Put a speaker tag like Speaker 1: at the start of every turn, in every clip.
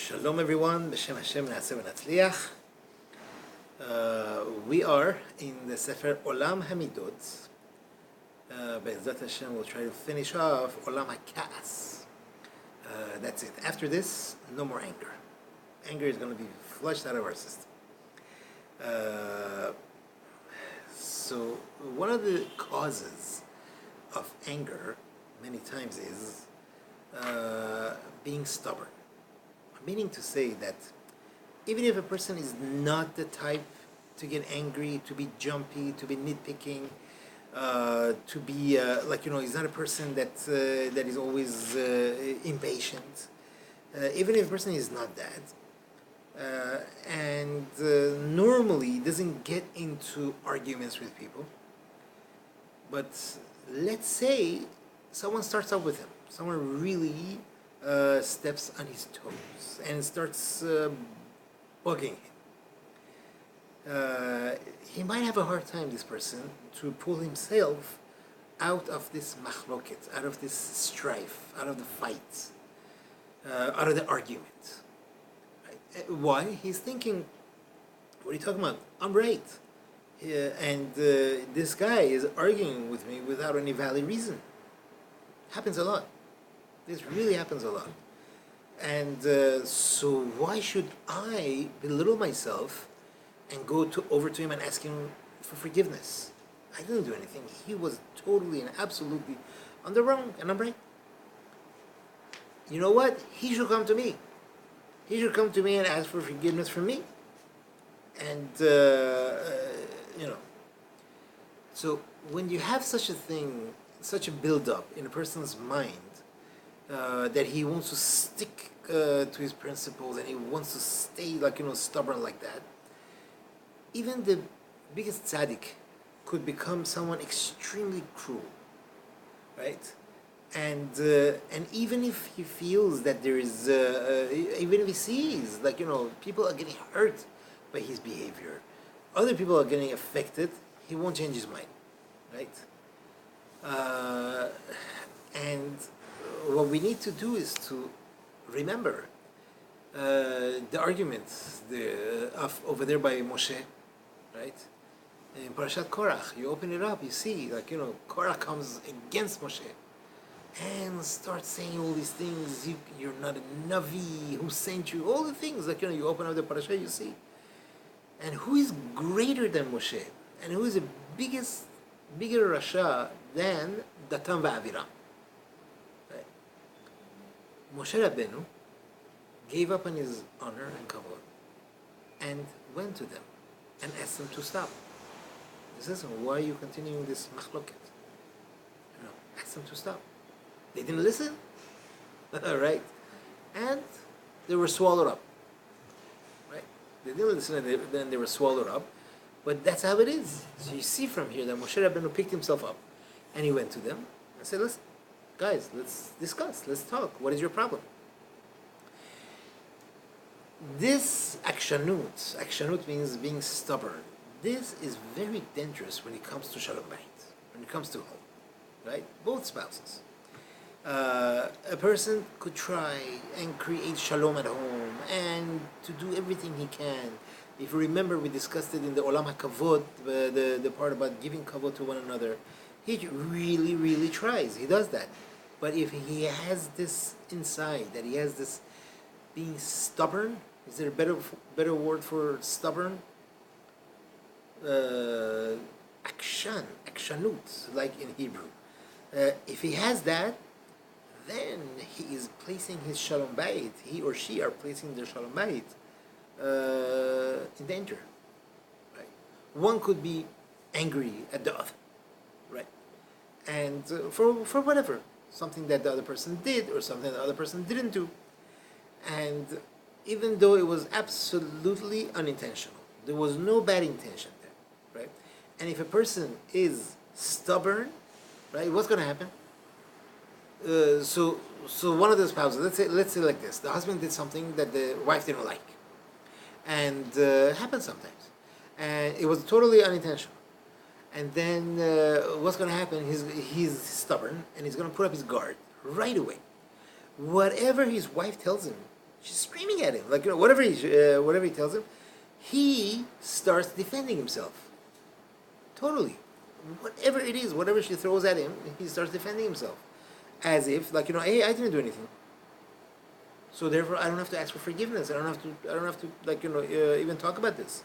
Speaker 1: Shalom everyone, B'Shem Hashem Na'aseh V'Natzliach. We are in the Sefer Olam Hamidot. Be'ezrat Hashem we'll try to finish off Olam HaKa'as. That's it. After this, no more anger. Anger is going to be flushed out of our system. So one of the causes of anger many times is being stubborn. Meaning to say that even if a person is not the type to get angry, to be jumpy, to be nitpicking, to be he's not a person that is always impatient. Even if a person is not that, and normally doesn't get into arguments with people, but let's say someone starts up with him, someone really steps on his toes and starts bugging him. He might have a hard time, this person, to pull himself out of this machloket, out of this strife, out of the fight, out of the argument. Right? Why? He's thinking, what are you talking about? I'm right. And this guy is arguing with me without any valid reason. Happens a lot. This really happens a lot. And so why should I belittle myself and go over to him and ask him for forgiveness? I didn't do anything. He was totally and absolutely on the wrong, and I'm right. You know what? He should come to me. He should come to me and ask for forgiveness from me. And, So when you have such a thing, such a build-up in a person's mind, that he wants to stick to his principles and he wants to stay stubborn like that, even the biggest tzaddik could become someone extremely cruel, right? And even if he feels that there is, even if he sees people are getting hurt by his behavior, other people are getting affected, he won't change his mind, right? And what we need to do is to remember the arguments of over there by Moshe, right? In Parashat Korach, you open it up, you see, Korach comes against Moshe and starts saying all these things. You're not a Navi, who sent you? All the things, you open up the Parashat, you see. And who is greater than Moshe? And who is the bigger Rasha than Datan v'Aviram? Moshe Rabbeinu gave up on his honor and kavod and went to them and asked them to stop. He says, why are you continuing this machloket? Ask them to stop. They didn't listen, right? And they were swallowed up, right? They didn't listen, and then they were swallowed up. But that's how it is. So you see from here that Moshe Rabbeinu picked himself up and he went to them and said, listen, guys, let's discuss, let's talk. What is your problem? This akshanut means being stubborn. This is very dangerous when it comes to shalom bayit, when it comes to home, right? Both spouses. A person could try and create shalom at home and to do everything he can. If you remember, we discussed it in the Olam HaKavod, the part about giving kavod to one another. He really, really tries. He does that. But if he has this inside, that he has this being stubborn, is there a better word for stubborn? Akshanut, like in Hebrew. If he has that, then he is placing his shalom bayit, he or she are placing their shalom bayit in danger. Right? One could be angry at the other, right? And for whatever, something that the other person did or something that the other person didn't do. And even though it was absolutely unintentional, there was no bad intention there, right? And if a person is stubborn, right, what's going to happen? So one of the spouses, let's say like this: the husband did something that the wife didn't like, and happens sometimes, and it was totally unintentional. And then what's going to happen? He's stubborn, and he's going to put up his guard right away. Whatever his wife tells him, She's screaming at him, like, whatever he tells him, he starts defending himself. Totally. Whatever it is, whatever she throws at him, he starts defending himself. As if, like, hey, I didn't do anything. So therefore, I don't have to ask for forgiveness. I don't have to, like, even talk about this.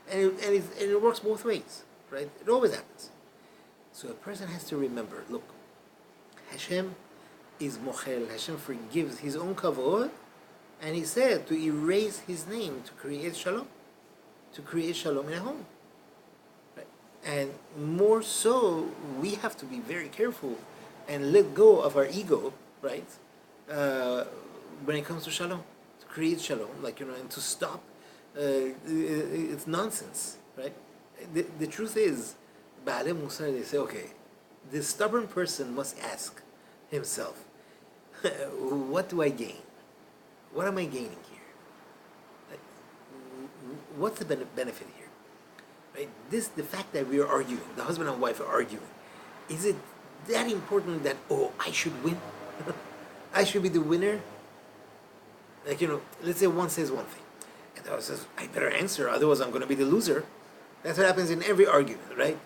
Speaker 1: And it works both ways, right? It always happens. So a person has to remember, look, Hashem is mochel. Hashem forgives his own kavod, and he said to erase his name to create shalom in a home. Right? And more so, we have to be very careful and let go of our ego, right? When it comes to shalom, to create shalom, like, and to stop. It's nonsense, right? The truth is, Ba'alei Musar, they say, okay, the stubborn person must ask himself, what do I gain? What am I gaining here? Like, what's the benefit here? Right? The fact that we are arguing, the husband and wife are arguing, is it that important that, I should win? I should be the winner? Like, let's say one says one thing, and the other says, I better answer, otherwise I'm going to be the loser. That's what happens in every argument, right?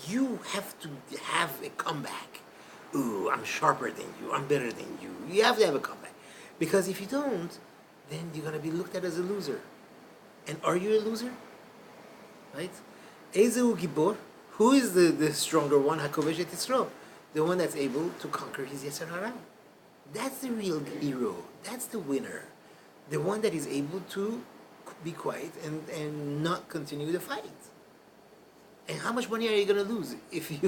Speaker 1: You have to have a comeback. Ooh, I'm sharper than you, I'm better than you. You have to have a comeback. Because if you don't, then you're going to be looked at as a loser. And are you a loser? Right? Ezehu Gibor, who is the stronger one? Hakovesh et Yisro, the one that's able to conquer his Yetzer Hara. That's the real hero. That's the winner. The one that is able to be quiet and not continue the fight. And how much money are you going to lose if you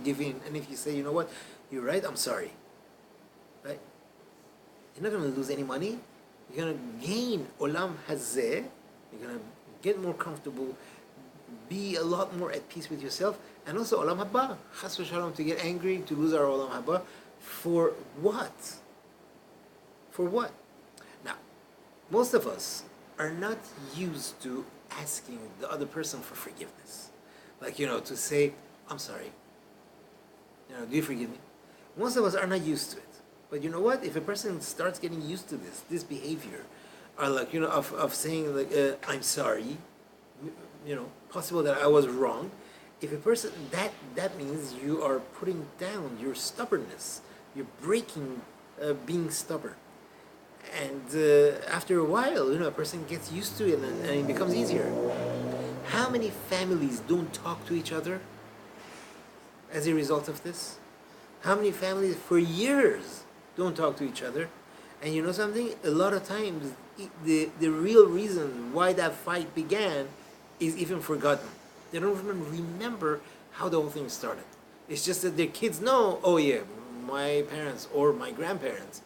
Speaker 1: give in and if you say, you know what, you're right, I'm sorry. Right? You're not going to lose any money. You're going to gain Olam Hazeh. You're going to get more comfortable, be a lot more at peace with yourself, and also Olam Haba. Chas v'shalom, to get angry, to lose our Olam Haba. For what? For what? Now, most of us are not used to asking the other person for forgiveness. Like, to say, I'm sorry. Do you forgive me? Most of us are not used to it. But you know what? If a person starts getting used to this behavior, or like, of saying, like, I'm sorry, possible that I was wrong, if a person, that means you are putting down your stubbornness. You're breaking being stubborn. And after a while, a person gets used to it and it becomes easier. How many families don't talk to each other as a result of this? How many families for years don't talk to each other? And you know something? A lot of times, the real reason why that fight began is even forgotten. They don't even remember how the whole thing started. It's just that their kids know, oh yeah, my parents or my grandparents,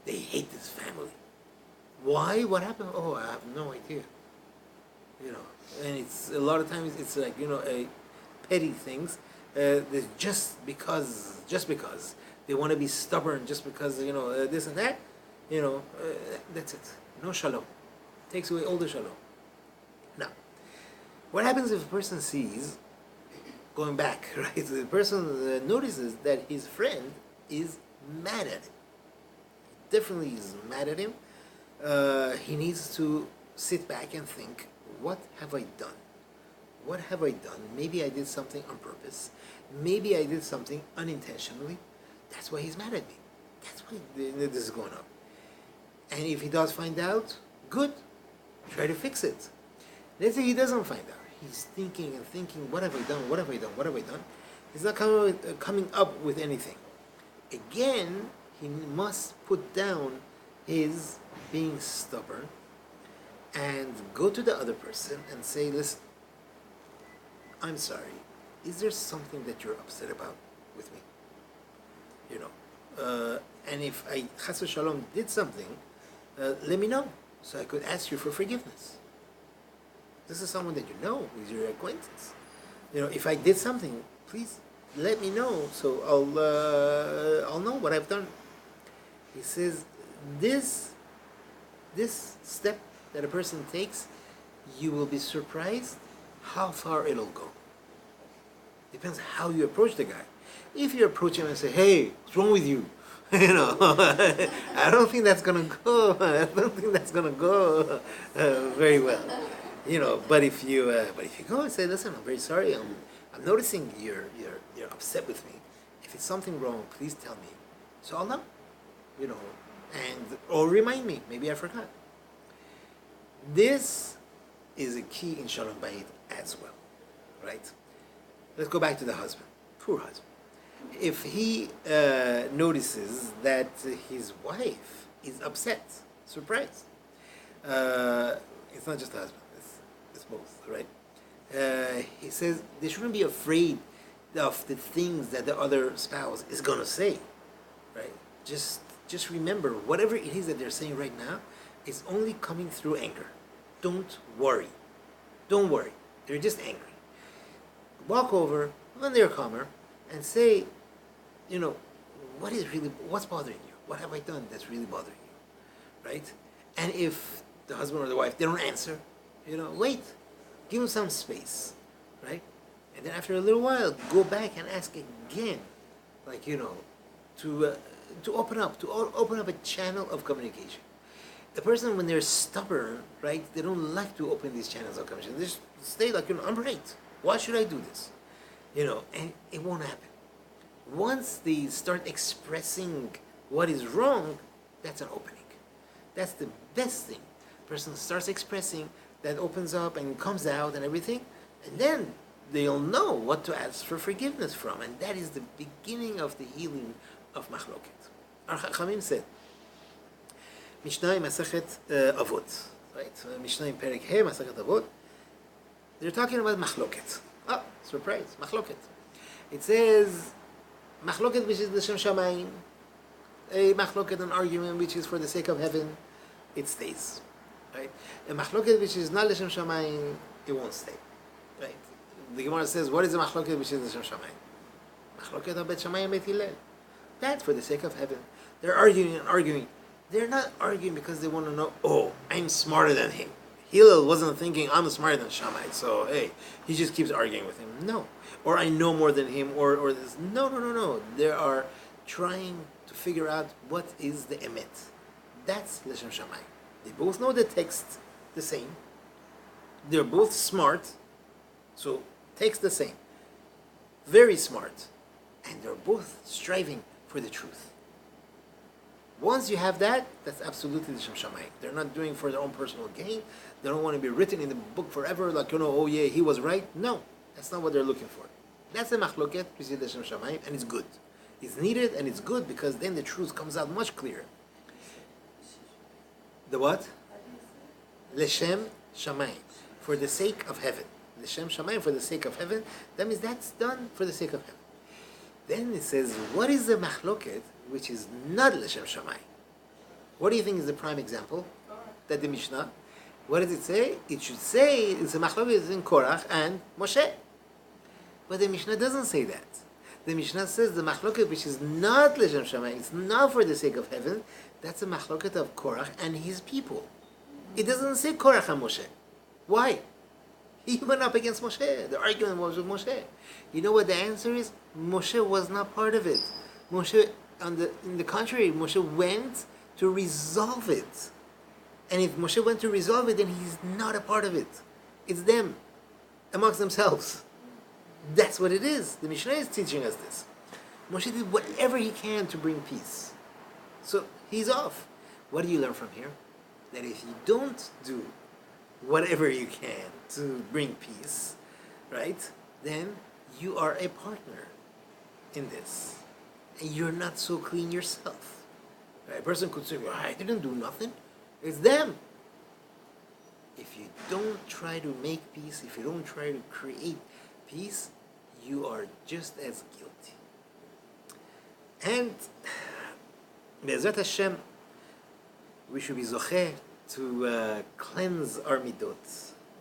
Speaker 1: they hate this family. Why? What happened? Oh, I have no idea. And it's a lot of times it's like, a petty things. Just because they want to be stubborn, just because, this and that, that's it. No shalom. Takes away all the shalom. Now, what happens if a person sees, going back, right? The person notices that his friend is mad at him. Definitely is mad at him. He needs to sit back and think, what have I done? What have I done? Maybe I did something on purpose. Maybe I did something unintentionally. That's why he's mad at me. That's why this is going on. And if he does find out, good. Try to fix it. Let's say he doesn't find out. He's thinking and thinking, what have I done? What have I done? What have I done? He's not coming up with anything. Again, he must put down his being stubborn and go to the other person and say, listen, I'm sorry. Is there something that you're upset about with me? And if I, chas v'shalom, did something, let me know so I could ask you for forgiveness. This is someone that you know, who's your acquaintance. If I did something, please let me know so I'll know what I've done. He says, this step that a person takes, you will be surprised how far it'll go. Depends how you approach the guy. If you approach him and say, hey, what's wrong with you? You know, I don't think that's gonna go. I don't think that's gonna go very well. You know, but if you go and say, listen, I'm very sorry. I'm noticing you're upset with me. If it's something wrong, please tell me, so I'll know. You know, and or remind me. Maybe I forgot. This is a key in Shalom Bayit as well, right? Let's go back to the husband. Poor husband. If he notices that his wife is upset, surprised, it's not just the husband, it's both, right? He says they shouldn't be afraid of the things that the other spouse is going to say, right? Just remember, whatever it is that they're saying right now is only coming through anger. Don't worry. Don't worry. They're just angry. Walk over when they're calmer and say, you know, what's bothering you? What have I done that's really bothering you? Right? And if the husband or the wife, they don't answer, you know, wait. Give them some space, right? And then after a little while, go back and ask again, like, you know, to open up, open up a channel of communication. The person, when they're stubborn, right, they don't like to open these channels of communication. They just stay like, you know, I'm right. Why should I do this? You know, and it won't happen. Once they start expressing what is wrong, that's an opening. That's the best thing. The person starts expressing, that opens up and comes out and everything, and then they'll know what to ask for forgiveness from, and that is the beginning of the healing of machloket. Our Chachamim said, Mishnah in Masechet Avot, right? Mishnah in Perek He, Masechet Avot. They're talking about machloket. Oh, surprise, machloket. It says, machloket which is l'shem shamayim, a machloket, an argument which is for the sake of heaven, it stays. Right? A machloket which is not l'shem shamayim, it won't stay. Right? The Gemara says, what is a machloket which is l'shem shamayim? Machloket ha-bet shamayim bet hillel. That's for the sake of heaven. They're arguing and arguing. They're not arguing because they want to know, oh, I'm smarter than him. Hillel wasn't thinking, I'm smarter than Shammai, so hey, he just keeps arguing with him. No. Or I know more than him, or this. No. They are trying to figure out what is the emet. That's Leshem Shammai. They both know the text the same. They're both smart, so text the same. Very smart. And they're both striving for the truth. Once you have that, that's absolutely the Shem Shammai. They're not doing for their own personal gain. They don't want to be written in the book forever, like, you know, oh yeah, he was right. No, that's not what they're looking for. That's the machloket, which is the Shem Shammai, and it's good. It's needed and it's good because then the truth comes out much clearer. The what? Leshem Shammai, for the sake of heaven. Leshem Shammai, for the sake of heaven. That means that's done for the sake of heaven. Then it says, what is the machloket which is not Leshem Shammai? What do you think is the prime example? That the Mishnah, what does it say? It should say it's a machloket in Korach and Moshe. But the Mishnah doesn't say that. The Mishnah says the machloket which is not Leshem Shammai, it's not for the sake of heaven, that's a machloket of Korach and his people. It doesn't say Korach and Moshe. Why? He went up against Moshe. The argument was with Moshe. You know what the answer is? Moshe was not part of it. Moshe, in the contrary, Moshe went to resolve it. And if Moshe went to resolve it, then he's not a part of it. It's them, amongst themselves. That's what it is. The Mishnah is teaching us this. Moshe did whatever he can to bring peace. So he's off. What do you learn from here? That if you don't do whatever you can to bring peace, right, then you are a partner in this. And you're not so clean yourself. Right? A person could say, well, I didn't do nothing. It's them. If you don't try to make peace, if you don't try to create peace, you are just as guilty. And Be'ezrat Hashem, we should be zocheh to cleanse our midot,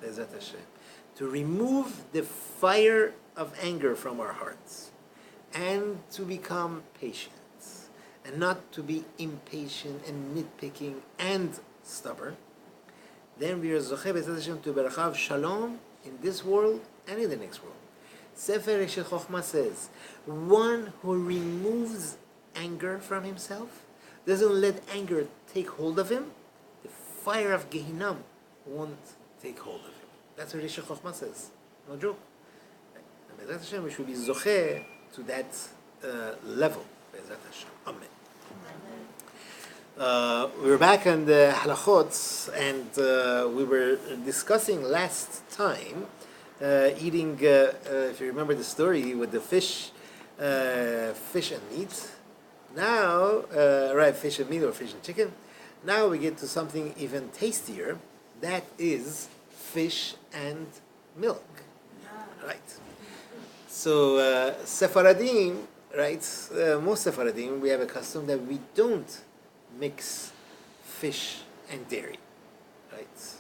Speaker 1: Be'ezrat Hashem, to remove the fire of anger from our hearts, and to become patient, and not to be impatient and nitpicking and stubborn. Then we are zocheh Be'ezrat Hashem to berachav shalom in this world and in the next world. Sefer Eshel Chochmah says, one who removes anger from himself, doesn't let anger take hold of him, the fire of Gehinnom won't take hold of him. That's what Rishi Chochmah says. No joke. And Bezrat Hashem, we should be zocheh to that level. Bezrat Hashem. Amen. We're back on the halachot, and we were discussing last time eating, if you remember the story with the fish and meat. Now, fish and meat or fish and chicken. Now we get to something even tastier. That is fish and milk. Right. So Sephardim, right? Most Sephardim, we have a custom that we don't mix fish and dairy, right?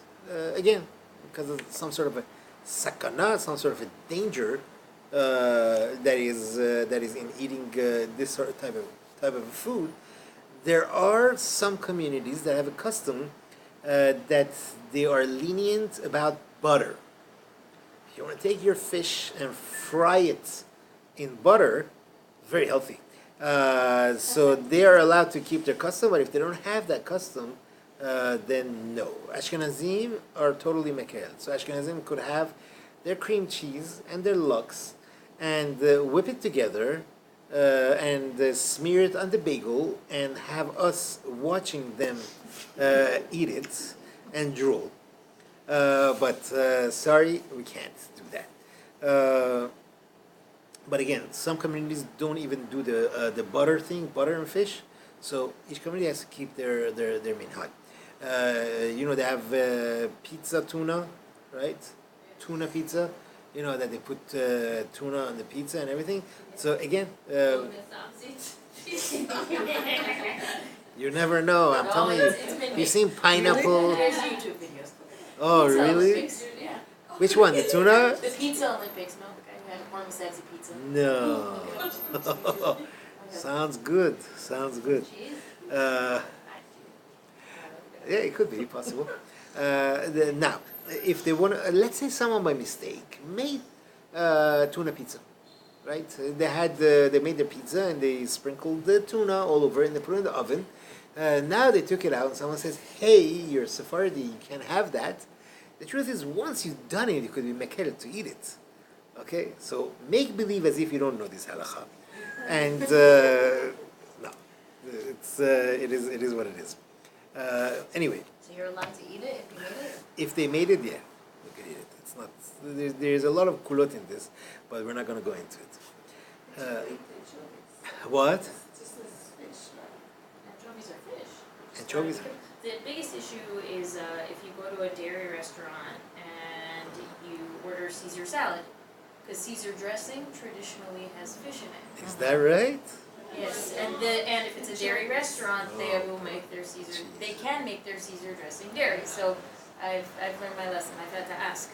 Speaker 1: Again, because of some sort of a sakana, some sort of a danger that is in eating this sort of type of food. There are some communities that have a custom that they are lenient about butter. If you want to take your fish and fry it in butter, very healthy. So they are allowed to keep their custom, but if they don't have that custom, then no. Ashkenazim are totally mekel. So Ashkenazim could have their cream cheese and their lox and whip it together and smear it on the bagel and have us watching them eat it and drool. But sorry, we can't do that. But again, some communities don't even do the butter thing, butter and fish. So each community has to keep their minhag. They have pizza tuna, right? Tuna pizza. You know that they put tuna on the pizza and everything. So again, you never know. I'm telling you. You've seen pineapple.
Speaker 2: There's YouTube videos.
Speaker 1: Oh,
Speaker 2: Pizza
Speaker 1: really?
Speaker 2: Olympics, yeah.
Speaker 1: Which one? The tuna?
Speaker 2: The Pizza Olympics. No, the guy who had a parmesan pizza.
Speaker 1: No. Sounds good. Sounds good. Yeah, it could be possible. Now, if they want to, let's say someone by mistake made tuna pizza, right? They made their pizza and they sprinkled the tuna all over it and they put it in the oven. Now they took it out and someone says, hey, you're Sephardi, you can't have that. The truth is, once you've done it, you could be mekel to eat it. Okay? So make believe as if you don't know this halakha. And no. It is what it is. Anyway.
Speaker 2: So you're allowed to eat it if you made it?
Speaker 1: If they made it, yeah. You can eat it. It's not, there's a lot of kulot in this, but we're not going to go into it. What?
Speaker 2: Anchovies are fish.
Speaker 1: Anchovies.
Speaker 2: The biggest issue is if you go to a dairy restaurant and you order Caesar salad, because Caesar dressing traditionally has fish in it.
Speaker 1: Is that right?
Speaker 2: Yes, and if it's a dairy restaurant, they will make their Caesar. They can make their Caesar dressing dairy. So I've learned my lesson. I've had to ask.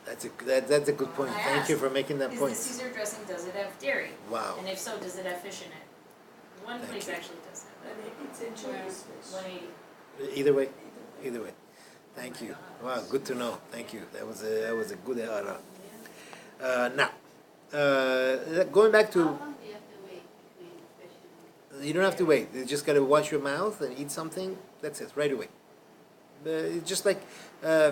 Speaker 1: That's a good point. Thank you for making that point.
Speaker 2: Is the Caesar dressing, does it have dairy?
Speaker 1: Wow.
Speaker 2: And if so, does it have fish in it? One place actually does have that.
Speaker 3: It's anchovies fish.
Speaker 2: 180.
Speaker 1: Either way. Thank you. Wow, good to know. Thank you. That was a good era. Now, going back to.
Speaker 3: How long do you have to wait between fish and
Speaker 1: You don't have to wait. You just gotta wash your mouth and eat something. That's it, right away. It's just like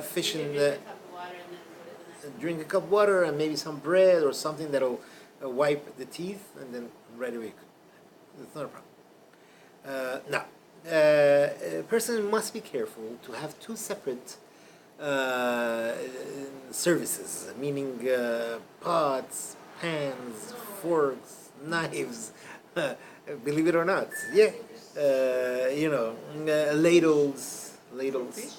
Speaker 1: fish
Speaker 3: you
Speaker 1: and
Speaker 3: drink a cup of water and then go to the next
Speaker 1: drink a cup of water and maybe some bread or something that'll wipe the teeth, and then right away. It's not a problem. Now, a person must be careful to have two separate services, meaning pots, pans, forks, knives. Believe it or not, yeah. Ladles.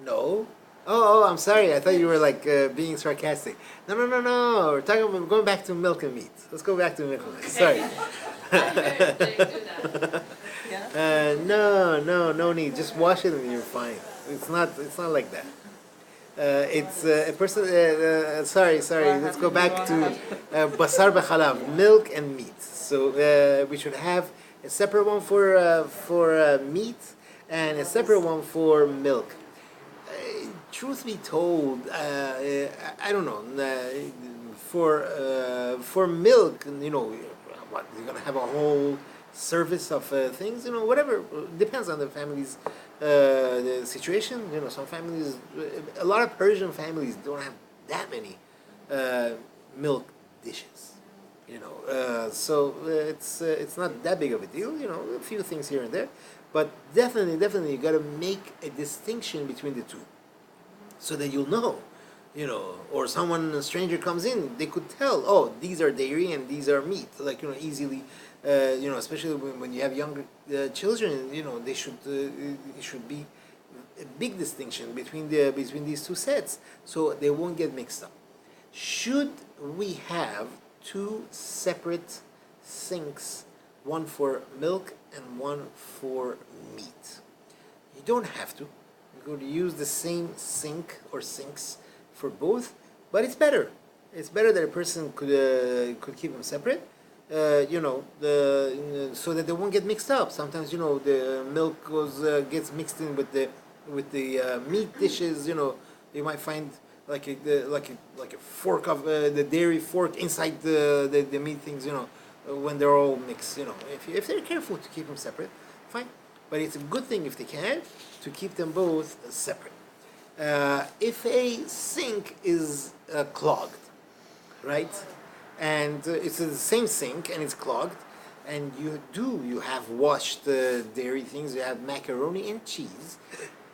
Speaker 1: No. Oh, I'm sorry. I thought you were like being sarcastic. No. We're going back to milk and meat. Let's go back to milk and meat. Sorry. No need. Just wash it and you're fine. It's not like that. It's a person. Sorry. Let's go back to basar b'chalav, milk and meat. So we should have a separate one for meat and a separate one for milk. Truth be told, I don't know. For milk, what, you're gonna have a whole service of things, whatever. Depends on the family's the situation. Some families, a lot of Persian families don't have that many milk dishes. So it's not that big of a deal. A few things here and there, but definitely you got to make a distinction between the two, so that you'll know. Or a stranger comes in, they could tell, oh, these are dairy and these are meat, like, easily, especially when you have younger children, they should, it should be a big distinction between these two sets, so they won't get mixed up. Should we have two separate sinks, one for milk and one for meat? You don't have to. You're going to use the same sink or sinks for both, but it's better. It's better that a person could keep them separate, so that they won't get mixed up. Sometimes the milk gets mixed in with the meat dishes. You might find like a fork of the dairy fork inside the meat things. When they're all mixed. If they're careful to keep them separate, fine. But it's a good thing if they can to keep them both separate. If a sink is clogged, right, and it's the same sink and it's clogged, and you have washed dairy things, you have macaroni and cheese,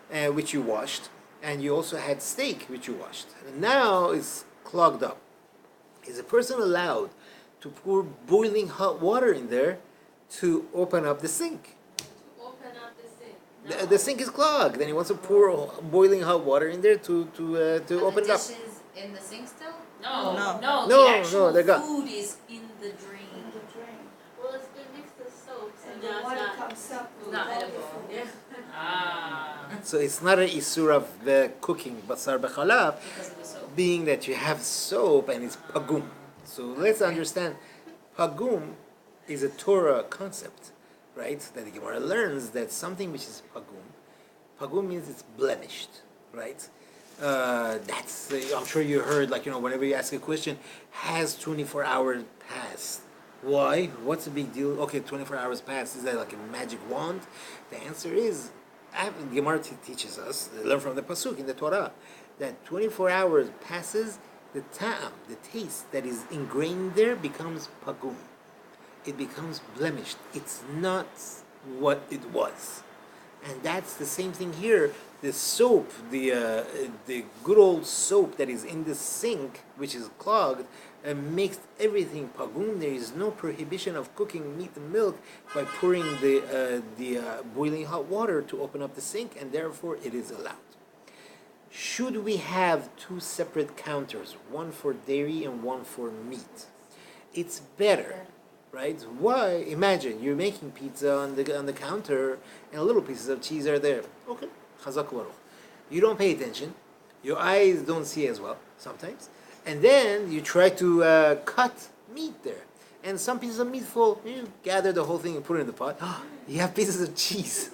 Speaker 1: which you washed, and you also had steak, which you washed, and now it's clogged up. Is a person allowed to pour boiling hot water in there to open up the sink? The sink is clogged, and he wants to pour boiling hot water in there to open it up.
Speaker 2: Dishes in the sink still?
Speaker 3: No.
Speaker 2: No,
Speaker 1: No,
Speaker 2: the actual
Speaker 1: they're gone.
Speaker 2: food is in the drain.
Speaker 3: Well, it's been mixed with soaps
Speaker 4: And
Speaker 3: and
Speaker 4: the
Speaker 3: now it's
Speaker 4: water
Speaker 3: not.
Speaker 4: comes up.
Speaker 2: It's not edible.
Speaker 3: Yeah.
Speaker 2: Ah.
Speaker 1: So it's not an isur of the cooking basar b'chalav,
Speaker 2: Because of the soap.
Speaker 1: being that you have soap and it's pagum. So let's understand, pagum is a Torah concept, right? That the Gemara learns that something which is pagum means it's blemished, right? That's I'm sure you heard, like, whenever you ask a question, has 24 hours passed? Why? What's the big deal? Okay, 24 hours passed. Is that like a magic wand? The answer is, Gemara teaches us, learn from the pasuk in the Torah, that 24 hours passes, the ta'am, the taste that is ingrained there becomes pagum. It becomes blemished. It's not what it was. And that's the same thing here. The soap, the good old soap that is in the sink, which is clogged, makes everything pagum. There is no prohibition of cooking meat and milk by pouring the boiling hot water to open up the sink, and therefore it is allowed. Should we have two separate counters, one for dairy and one for meat? It's better, right? Why? Imagine you're making pizza on the counter, and little pieces of cheese are there. Okay, chazak baruch. You don't pay attention. Your eyes don't see as well sometimes, and then you try to cut meat there, and some pieces of meat fall. You gather the whole thing and put it in the pot. You have pieces of cheese,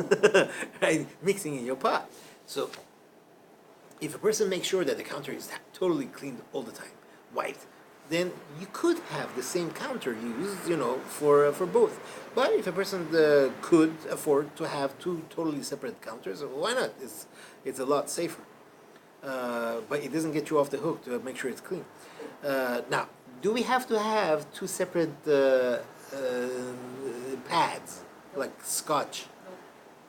Speaker 1: right, mixing in your pot. So, if a person makes sure that the counter is totally cleaned all the time, wiped, then you could have the same counter used, for both. But if a person could afford to have two totally separate counters, why not? It's a lot safer. But it doesn't get you off the hook to make sure it's clean. Now, do we have to have two separate pads, like scotch?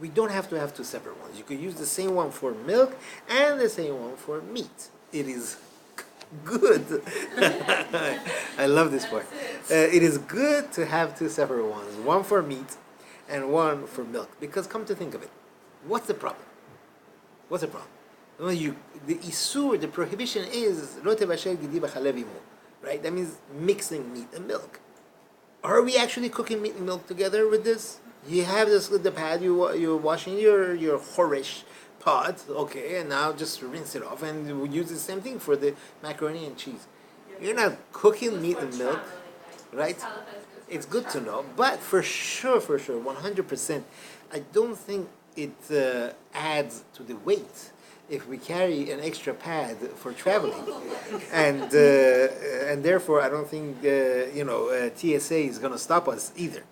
Speaker 1: We don't have to have two separate ones. You could use the same one for milk and the same one for meat. It is good. I love this part. It is good to have two separate ones, one for meat and one for milk. Because come to think of it, what's the problem? What's the problem? Well, the isur, the prohibition is lo tevashel gidi b'chalev imo, right? That means mixing meat and milk. Are we actually cooking meat and milk together with this? You have the pad, you're washing your horish pot, okay, and now just rinse it off, and we use the same thing for the macaroni and cheese. You're not cooking meat and milk, right? It's good to know, but for sure, 100%, I don't think it adds to the weight if we carry an extra pad for traveling, and therefore I don't think TSA is going to stop us either.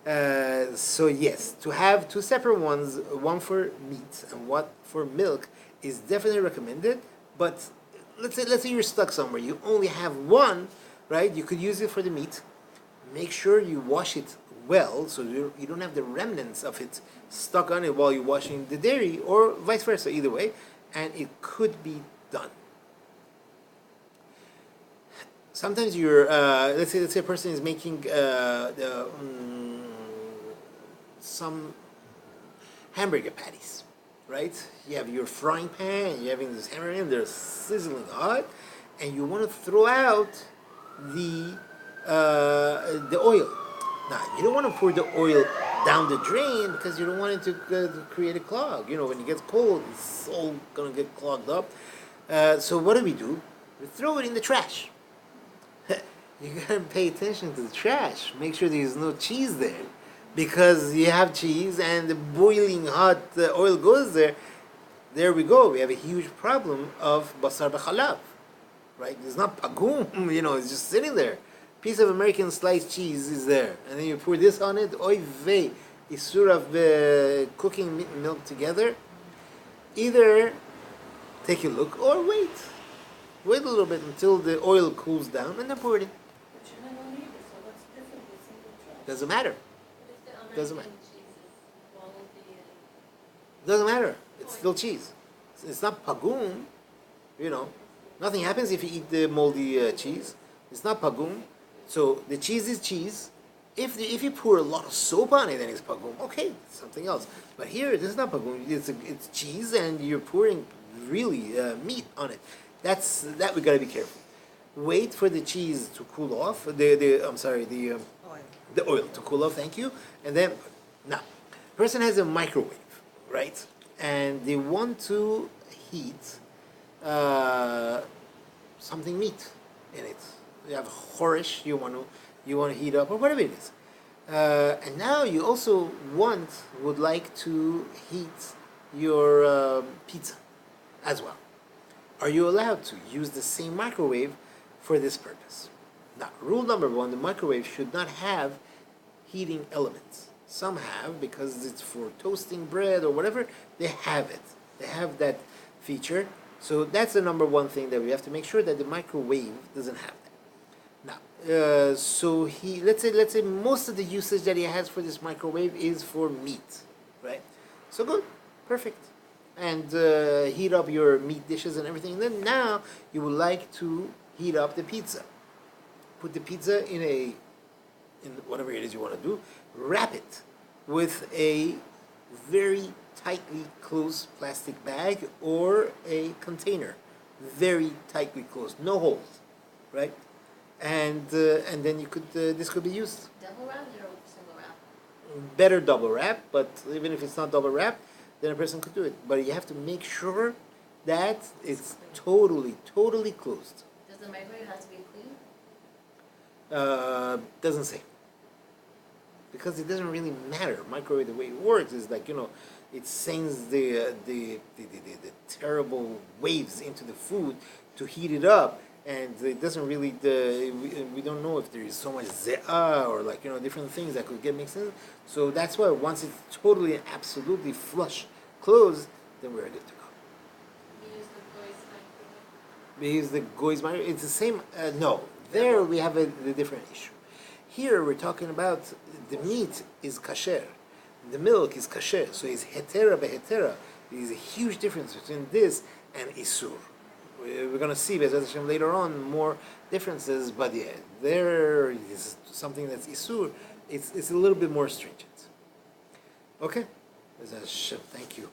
Speaker 1: So yes, to have two separate ones, one for meat and one for milk, is definitely recommended. But let's say you're stuck somewhere, you only have one, right? You could use it for the meat. Make sure you wash it well, so you don't have the remnants of it stuck on it while you're washing the dairy, or vice versa. Either way, and it could be done. Sometimes you're let's say a person is making some hamburger patties, right? You have your frying pan, you're having this hamburger, and they're sizzling hot, and you want to throw out the oil. Now, you don't want to pour the oil down the drain because you don't want it to create a clog. You know, when it gets cold, it's all going to get clogged up. So what do? We throw it in the trash. You gotta pay attention to the trash. Make sure there's no cheese there, because you have cheese and the boiling hot oil goes there. There we go. We have a huge problem of basar b'chalav, right? It's not pagum, you know. It's just sitting there. Piece of American sliced cheese is there, and then you pour this on it. Oy vey, isur of cooking meat and milk together. Either take a look or wait. Wait a little bit until the oil cools down, and then pour it in. Doesn't matter. Doesn't matter. Doesn't matter. It's still cheese. It's not pagum, you know. Nothing happens if you eat the moldy cheese. It's not pagum. So the cheese is cheese. If you pour a lot of soap on it, then it's pagum. Okay, it's something else. But here, this is not pagum. It's cheese, and you're pouring really meat on it. That we gotta be careful. Wait for the cheese to cool off. The oil to cool off. Thank you. And then, now, person has a microwave, right? And they want to heat something meat in it. You have chorish you want to heat up, or whatever it is. And now you also would like to heat your pizza as well. Are you allowed to use the same microwave for this purpose? Now, rule number one, the microwave should not have heating elements. Some have, because it's for toasting bread or whatever, they have it. They have that feature. So that's the number one thing that we have to make sure, that the microwave doesn't have that. Now, so let's say most of the usage that he has for this microwave is for meat, right? So good, perfect. And heat up your meat dishes and everything. And then now you would like to heat up the pizza. Put the pizza in whatever it is you want to do. Wrap it with a very tightly closed plastic bag or a container, very tightly closed, no holes, right? And then you could this could be used.
Speaker 2: Double wrap or single wrap?
Speaker 1: Better double wrap, but even if it's not double wrap, then a person could do it. But you have to make sure that it's totally closed.
Speaker 2: Does the microwave have to be clean?
Speaker 1: Doesn't say. Because it doesn't really matter. Microwave, the way it works is like, it sends the terrible waves into the food to heat it up, and it doesn't really, we don't know if there is so much ze'ah or different things that could get mixed in. So that's why once it's totally and absolutely flush closed, then we're good to go. We use the goy's microwave. It's the same, no. There we have a different issue. Here we're talking about the meat is kasher, the milk is kasher, so it's hetera behetera. There's a huge difference between this and isur. We're going to see later on more differences, but yeah, there is something that's isur. It's a little bit more stringent. Okay, thank you.